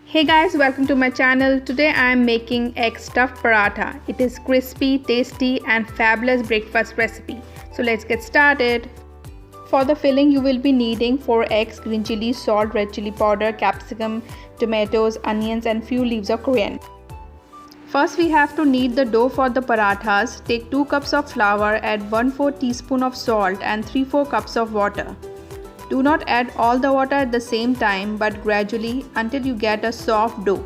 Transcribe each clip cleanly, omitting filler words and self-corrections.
Hey guys, welcome to my channel. Today I am making egg stuffed paratha. It is crispy, tasty and fabulous breakfast recipe. So let's get started. For the filling you will be needing 4 eggs, green chili, salt, red chili powder, capsicum, tomatoes, onions and few leaves of coriander. First we have to knead the dough for the parathas. Take 2 cups of flour, add 1/4 teaspoon of salt and 3/4 cups of water. Do not add all the water at the same time but gradually until you get a soft dough.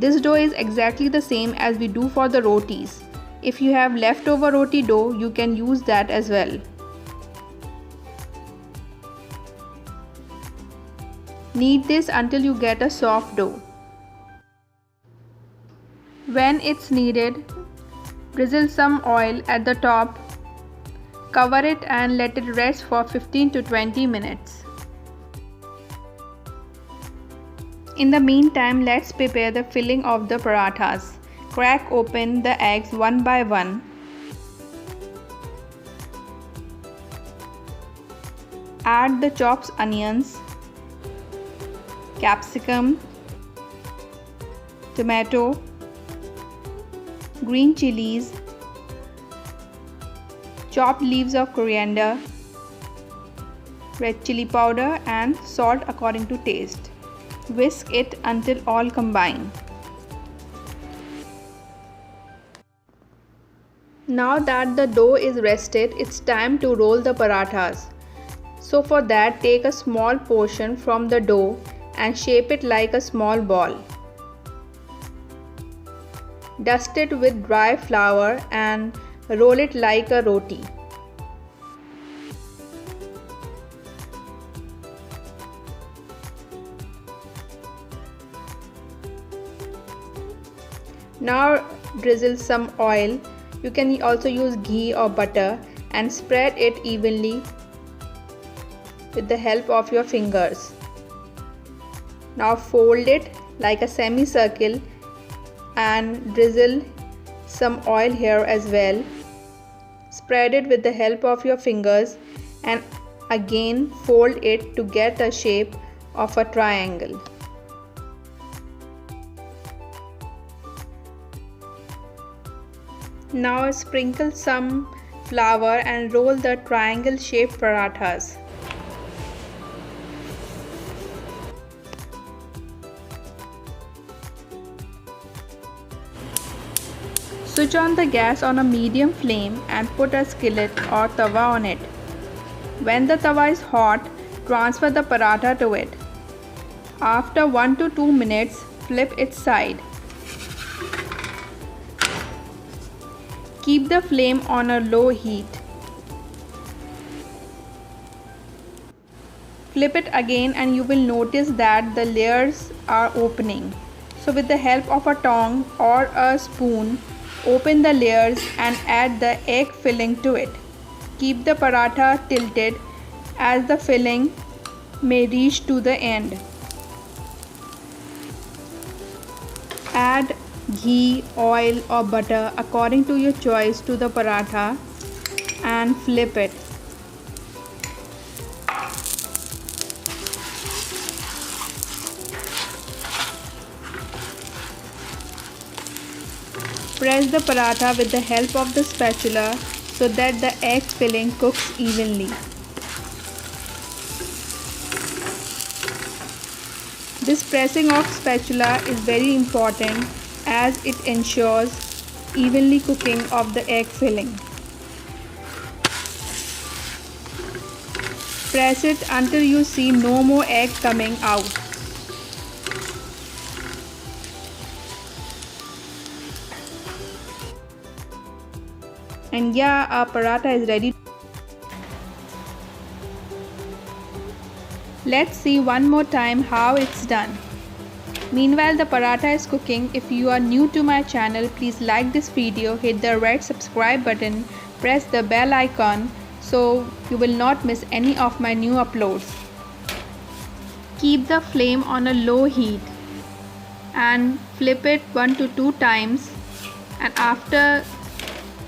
This dough is exactly the same as we do for the rotis. If you have leftover roti dough, you can use that as well. Knead this until you get a soft dough. When it's kneaded, drizzle some oil at the top. Cover it and let it rest for 15 to 20 minutes. In the meantime, let's prepare the filling of the parathas. Crack open the eggs one by one. Add the chopped onions, capsicum, tomato, green chilies, chopped leaves of coriander, red chili powder and salt according to taste. Whisk it until all combine. Now that the dough is rested, it's time to roll the parathas. So for that, take a small portion from the dough and shape it like a small ball. Dust it with dry flour and roll it like a roti. Now drizzle some oil. You can also use ghee or butter and spread it evenly with the help of your fingers. Now fold it like a semicircle and drizzle some oil here as well. Spread it with the help of your fingers and again fold it to get a shape of a triangle. Now sprinkle some flour and roll the triangle shaped parathas. Switch on the gas on a medium flame and put a skillet or tawa on it. When the tawa is hot, transfer the paratha to it. After 1 to 2 minutes, flip its side. Keep the flame on a low heat. Flip it again and you will notice that the layers are opening. So with the help of a tongue or a spoon, open the layers and add the egg filling to it. Keep the paratha tilted as the filling may reach to the end. Add ghee, oil or butter according to your choice to the paratha and flip it. Press the paratha with the help of the spatula so that the egg filling cooks evenly. This pressing of spatula is very important as it ensures evenly cooking of the egg filling. Press it until you see no more egg coming out. And yeah, our paratha is ready. Let's see one more time how it's done. Meanwhile the paratha is cooking. If you are new to my channel, please like this video, hit the red subscribe button, press the bell icon so you will not miss any of my new uploads. Keep the flame on a low heat and flip it 1 to 2 times, and after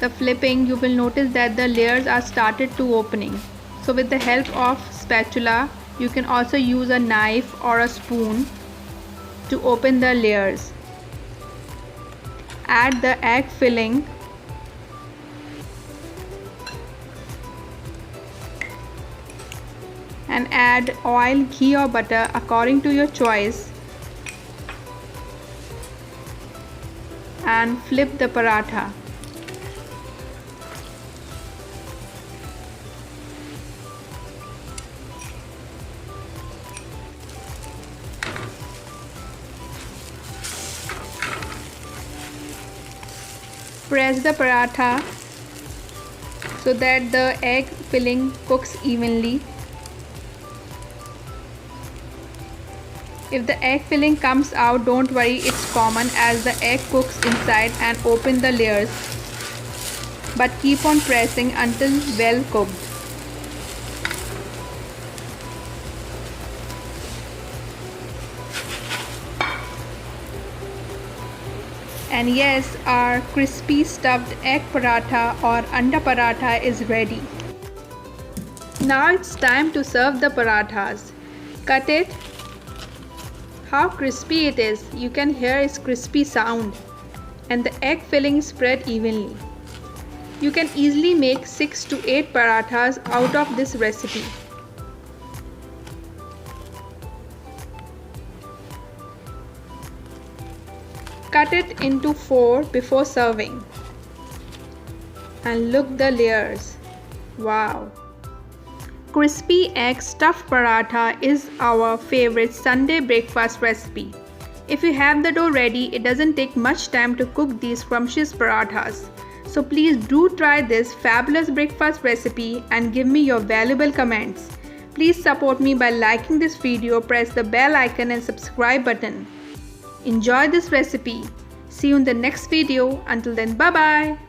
the flipping you will notice that the layers are started to opening. So with the help of spatula, you can also use a knife or a spoon to open the layers. Add the egg filling. And add oil, ghee or butter according to your choice. And flip the paratha. Press the paratha so that the egg filling cooks evenly. If the egg filling comes out, don't worry, it's common as the egg cooks inside, and open the layers. But keep on pressing until well cooked. And yes, our crispy stuffed egg paratha or anda paratha is ready. Now it's time to serve the parathas. Cut it. How crispy it is, you can hear its crispy sound, and the egg filling spread evenly. You can easily make 6 to 8 parathas out of this recipe. Cut it into 4 before serving. And look the layers. Wow! Crispy egg stuffed paratha is our favorite Sunday breakfast recipe. If you have the dough ready, it doesn't take much time to cook these scrumptious parathas. So please do try this fabulous breakfast recipe and give me your valuable comments. Please support me by liking this video, press the bell icon and subscribe button. Enjoy this recipe. See you in the next video. Until then, bye bye.